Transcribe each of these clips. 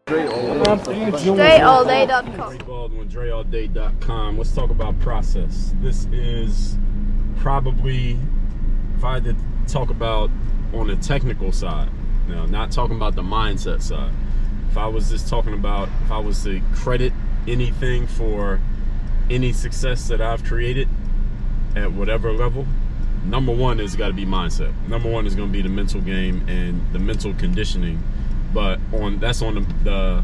DreAllDay.com. Dre Baldwin, DreAllDay.com. Let's talk about process. This is probably, if I had to talk about on the technical side, now not talking about the mindset side. If I was just talking about, if I was to credit anything for any success that I've created at whatever level, number one is got to be mindset. Number one is going to be the mental game and the mental conditioning. But that's on the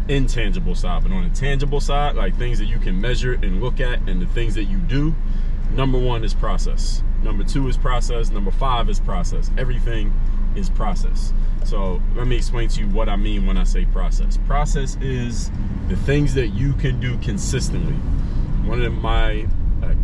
intangible side. But on the tangible side, like things that you can measure and look at and the things that you do, number one is process. Number two is process. Number five is process. Everything is process. So let me explain to you what I mean when I say process. Process is the things that you can do consistently. One of my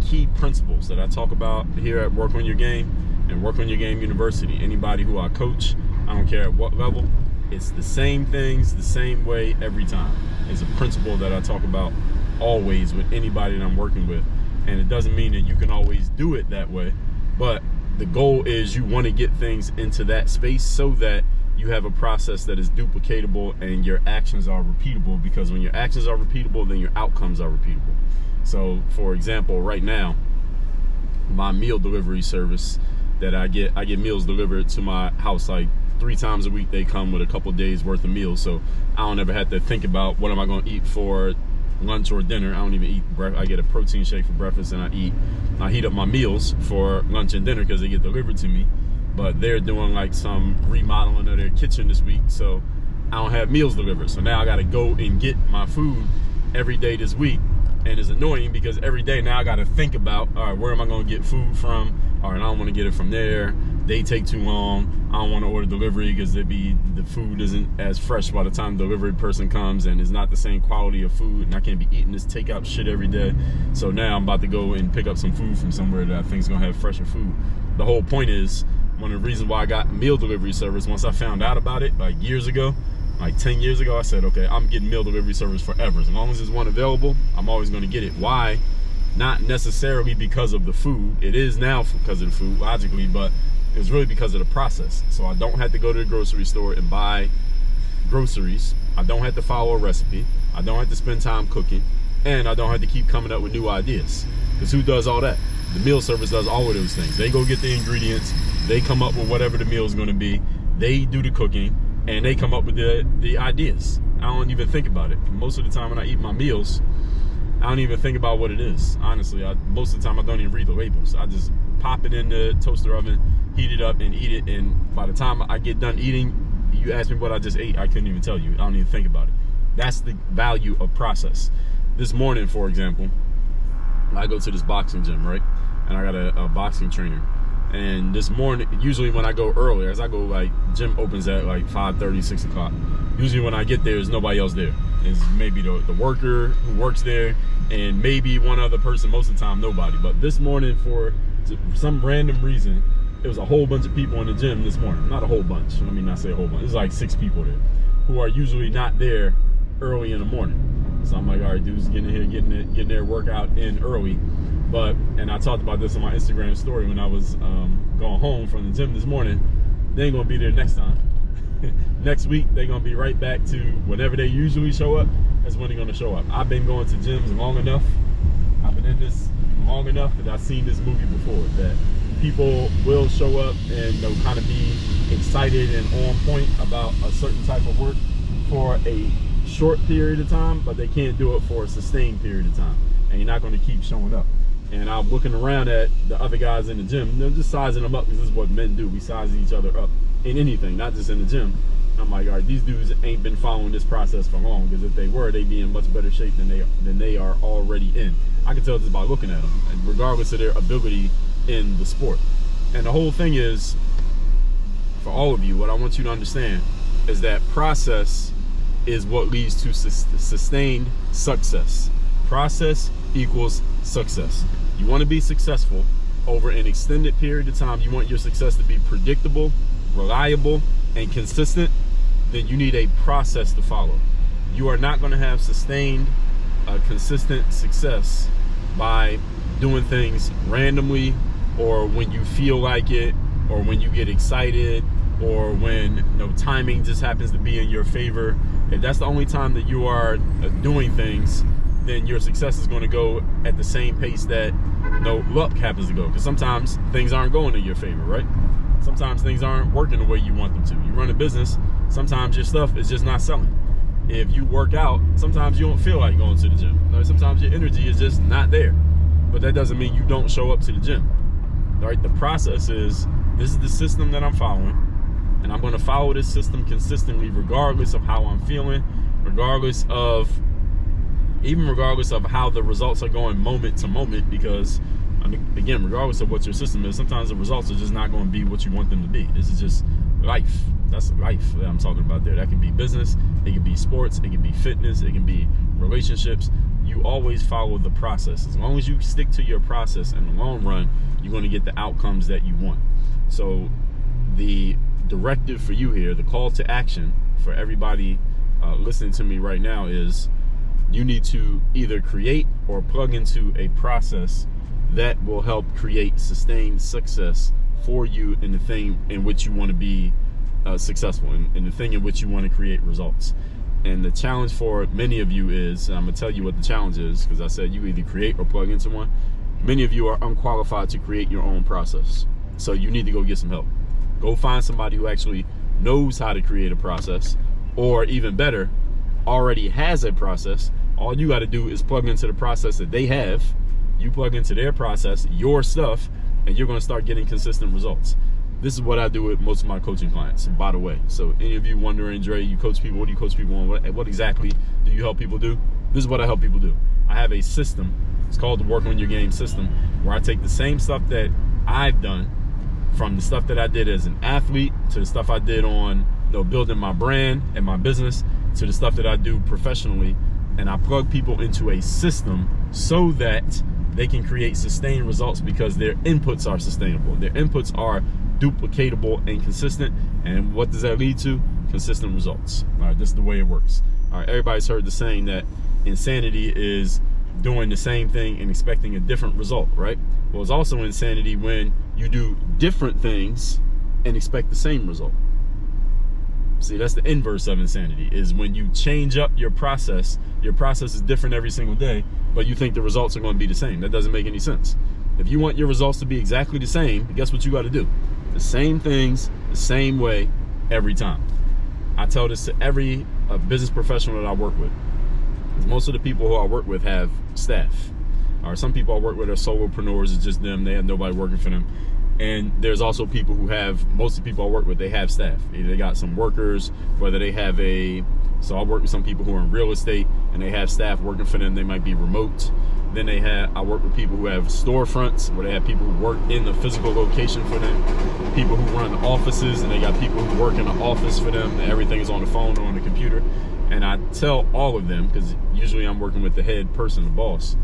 key principles that I talk about here at Work on Your Game and Work on Your Game University, anybody who I coach, I don't care at what level, it's the same things, the same way every time. It's a principle that I talk about always with anybody that I'm working with. And it doesn't mean that you can always do it that way, but the goal is you want to get things into that space so that you have a process that is duplicatable and your actions are repeatable, because when your actions are repeatable, then your outcomes are repeatable. So for example, right now, my meal delivery service that I get meals delivered to my house like 3 times a week. They come with a couple days worth of meals, so I don't ever have to think about what am I going to eat for lunch or dinner. I don't even eat breakfast. I get a protein shake for breakfast and I heat up my meals for lunch and dinner because they get delivered to me. But they're doing like some remodeling of their kitchen this week, so I don't have meals delivered. So now I got to go and get my food every day this week. And it's annoying because every day now I got to think about, all right, where am I going to get food from? All right, I don't want to get it from there. They take too long. I don't want to order delivery because the food isn't as fresh by the time the delivery person comes, and it's not the same quality of food, and I can't be eating this takeout shit every day. So now I'm about to go and pick up some food from somewhere that I think is going to have fresher food. The whole point is, one of the reasons why I got meal delivery service, once I found out about it like years ago, like 10 years ago, I said, okay, I'm getting meal delivery service forever. As long as there's one available, I'm always going to get it. Why? Not necessarily because of the food. It is now because of the food, logically, but it's really because of the process. So I don't have to go to the grocery store and buy groceries. I don't have to follow a recipe. I don't have to spend time cooking. And I don't have to keep coming up with new ideas. Because who does all that? The meal service does all of those things. They go get the ingredients. They come up with whatever the meal is going to be. They do the cooking. And they come up with the ideas. I don't even think about it. Most of the time when I eat my meals, I don't even think about what it is. Honestly, most of the time I don't even read the labels. I just pop it in the toaster oven, heat it up, and eat it. And by the time I get done eating, you ask me what I just ate, I couldn't even tell you. I don't even think about it. That's the value of process. This morning, for example, I go to this boxing gym, right? And I got a boxing trainer. And this morning, usually when I go earlier, as I go, like, gym opens at like 5:30, 6 o'clock. Usually when I get there, there's nobody else there. It's maybe the worker who works there and maybe one other person. Most of the time, nobody. But this morning, for some random reason, there was a whole bunch of people in the gym this morning. Not a whole bunch. Let me not say a whole bunch. There's like 6 people there who are usually not there early in the morning. So I'm like, all right, dudes, getting in here, getting their workout in early. And I talked about this on my Instagram story when I was going home from the gym this morning. They ain't gonna be there next time. Next week, they're gonna be right back to whenever they usually show up. That's when they're gonna show up. I've been going to gyms long enough. I've been in this long enough that I've seen this movie before, that people will show up and they'll kind of be excited and on point about a certain type of work for a short period of time, but they can't do it for a sustained period of time. And you're not gonna keep showing up. And I'm looking around at the other guys in the gym. They're just sizing them up, because this is what men do. We size each other up in anything, not just in the gym. I'm like, all right, these dudes ain't been following this process for long, because if they were, they'd be in much better shape than they are already in. I can tell just by looking at them, and regardless of their ability in the sport. And the whole thing is, for all of you, what I want you to understand is that process is what leads to sustained success. Process equals success. You want to be successful over an extended period of time. You want your success to be predictable, reliable, and consistent. Then you need a process to follow. You are not going to have sustained, consistent success by doing things randomly, or when you feel like it, or when you get excited, or when timing just happens to be in your favor, if that's the only time that you are doing things, then your success is going to go at the same pace that luck happens to go. Because sometimes things aren't going in your favor, right? Sometimes things aren't working the way you want them to. You run a business, sometimes your stuff is just not selling. If you work out, sometimes you don't feel like going to the gym. Sometimes your energy is just not there. But that doesn't mean you don't show up to the gym. All right, the process is, this is the system that I'm following, and I'm going to follow this system consistently regardless of how I'm feeling, regardless of how the results are going moment to moment, because again, regardless of what your system is, sometimes the results are just not going to be what you want them to be. This is just life. That's life that I'm talking about there. That can be business, it can be sports, it can be fitness, it can be relationships. You always follow the process. As long as you stick to your process in the long run, you're going to get the outcomes that you want. So the directive for you here, the call to action for everybody listening to me right now is, you need to either create or plug into a process that will help create sustained success for you in the thing in which you want to be successful, in the thing in which you want to create results. And the challenge for many of you is, I'm going to tell you what the challenge is, because I said you either create or plug into one. Many of you are unqualified to create your own process. So you need to go get some help. Go find somebody who actually knows how to create a process, or even better, already has a process. All you got to do is plug into the process that they have. You plug into their process, your stuff, and you're going to start getting consistent results. This is what I do with most of my coaching clients, by the way. So any of you wondering, Dre, you coach people, what do you coach people on? What exactly do you help people do? This is what I help people do. I have a system. It's called the Work on Your Game system, where I take the same stuff that I've done, from the stuff that I did as an athlete to the stuff I did on building my brand and my business, to the stuff that I do professionally, and I plug people into a system so that they can create sustained results, because their inputs are sustainable. Their inputs are duplicatable and consistent. And what does that lead to? Consistent results. All right, this is the way it works. All right, everybody's heard the saying that insanity is doing the same thing and expecting a different result, right? Well, it's also insanity when you do different things and expect the same result. See, that's the inverse of insanity, is when you change up your process is different every single day, but you think the results are going to be the same. That doesn't make any sense. If you want your results to be exactly the same, guess what you got to do? The same things, the same way, every time. I tell this to every business professional that I work with. Most of the people who I work with have staff. Or some people I work with are solopreneurs, it's just them, they have nobody working for them. And there's also people who have, most of the people I work with, they have staff. Either they got some workers, whether they have so I work with some people who are in real estate and they have staff working for them. They might be remote. Then I work with people who have storefronts, where they have people who work in the physical location for them. People who run offices, and they got people who work in the office for them. Everything is on the phone or on the computer. And I tell all of them, because usually I'm working with the head person, the boss,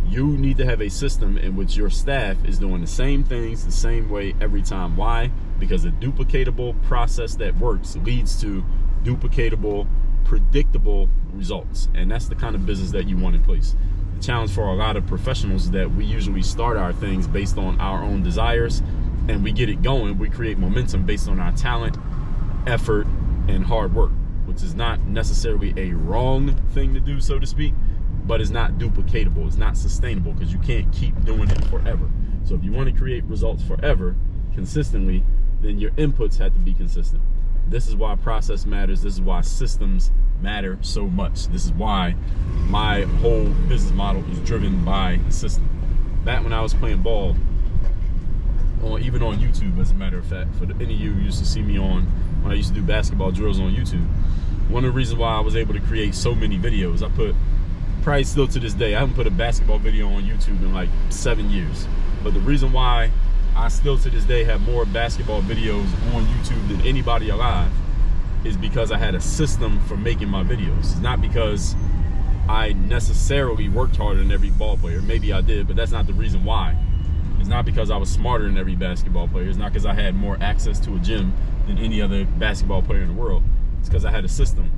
you need to have a system in which your staff is doing the same things the same way every time. Why? Because a duplicatable process that works leads to duplicatable, predictable results. And that's the kind of business that you want in place. The challenge for a lot of professionals is that we usually start our things based on our own desires, and we get it going. We create momentum based on our talent, effort, and hard work, which is not necessarily a wrong thing to do, so to speak, but it's not duplicatable. It's not sustainable, because you can't keep doing it forever. So if you want to create results forever, consistently, then your inputs have to be consistent. This is why process matters. This is why systems matter so much. This is why my whole business model is driven by system. Back when I was playing ball, even on YouTube, as a matter of fact, for any of you who used to see me on when I used to do basketball drills on YouTube, one of the reasons why I was able to create so many videos, probably still to this day, I haven't put a basketball video on YouTube in like 7 years. But the reason why I still to this day have more basketball videos on YouTube than anybody alive is because I had a system for making my videos. It's not because I necessarily worked harder than every ball player. Maybe I did, but that's not the reason why. It's not because I was smarter than every basketball player. It's not because I had more access to a gym than any other basketball player in the world. It's because I had a system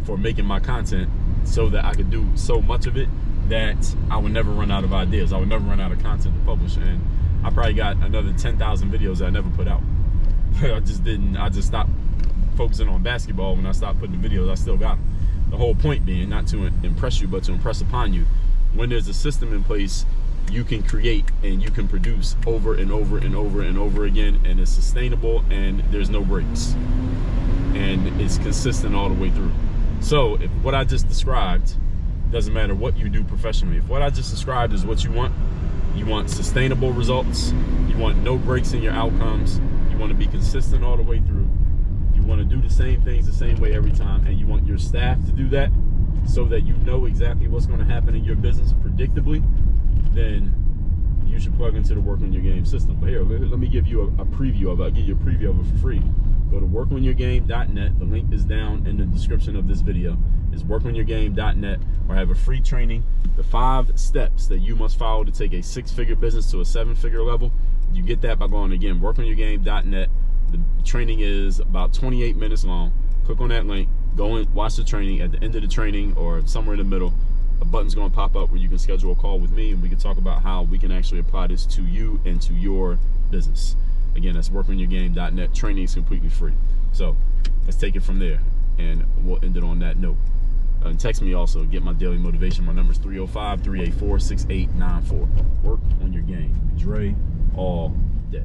for making my content so that I could do so much of it that I would never run out of ideas. I would never run out of content to publish. And I probably got another 10,000 videos that I never put out. I just stopped focusing on basketball when I stopped putting the videos. I still got them. The whole point being not to impress you, but to impress upon you. When there's a system in place, you can create and you can produce over and over and over and over again, and it's sustainable and there's no breaks. And it's consistent all the way through. So if what I just described, doesn't matter what you do professionally, if what I just described is what you want sustainable results, you want no breaks in your outcomes, you want to be consistent all the way through, you want to do the same things the same way every time, and you want your staff to do that so that you know exactly what's going to happen in your business predictably, then you should plug into the Work on Your Game system. But here, let me give you a preview of it. I'll give you a preview of it for free. Go to workonyourgame.net. The link is down in the description of this video. It's workonyourgame.net, where I have a free training, the 5 steps that you must follow to take a 6-figure business to a 7-figure level. You get that by going, again, workonyourgame.net. The training is about 28 minutes long. Click on that link, go and watch the training. At the end of the training, or somewhere in the middle, a button's going to pop up where you can schedule a call with me, and we can talk about how we can actually apply this to you and to your business. Again, that's workonyourgame.net. Training is completely free. So let's take it from there, and we'll end it on that note. And text me also, get my daily motivation. My number is 305-384-6894. Work on your game. Dre all day.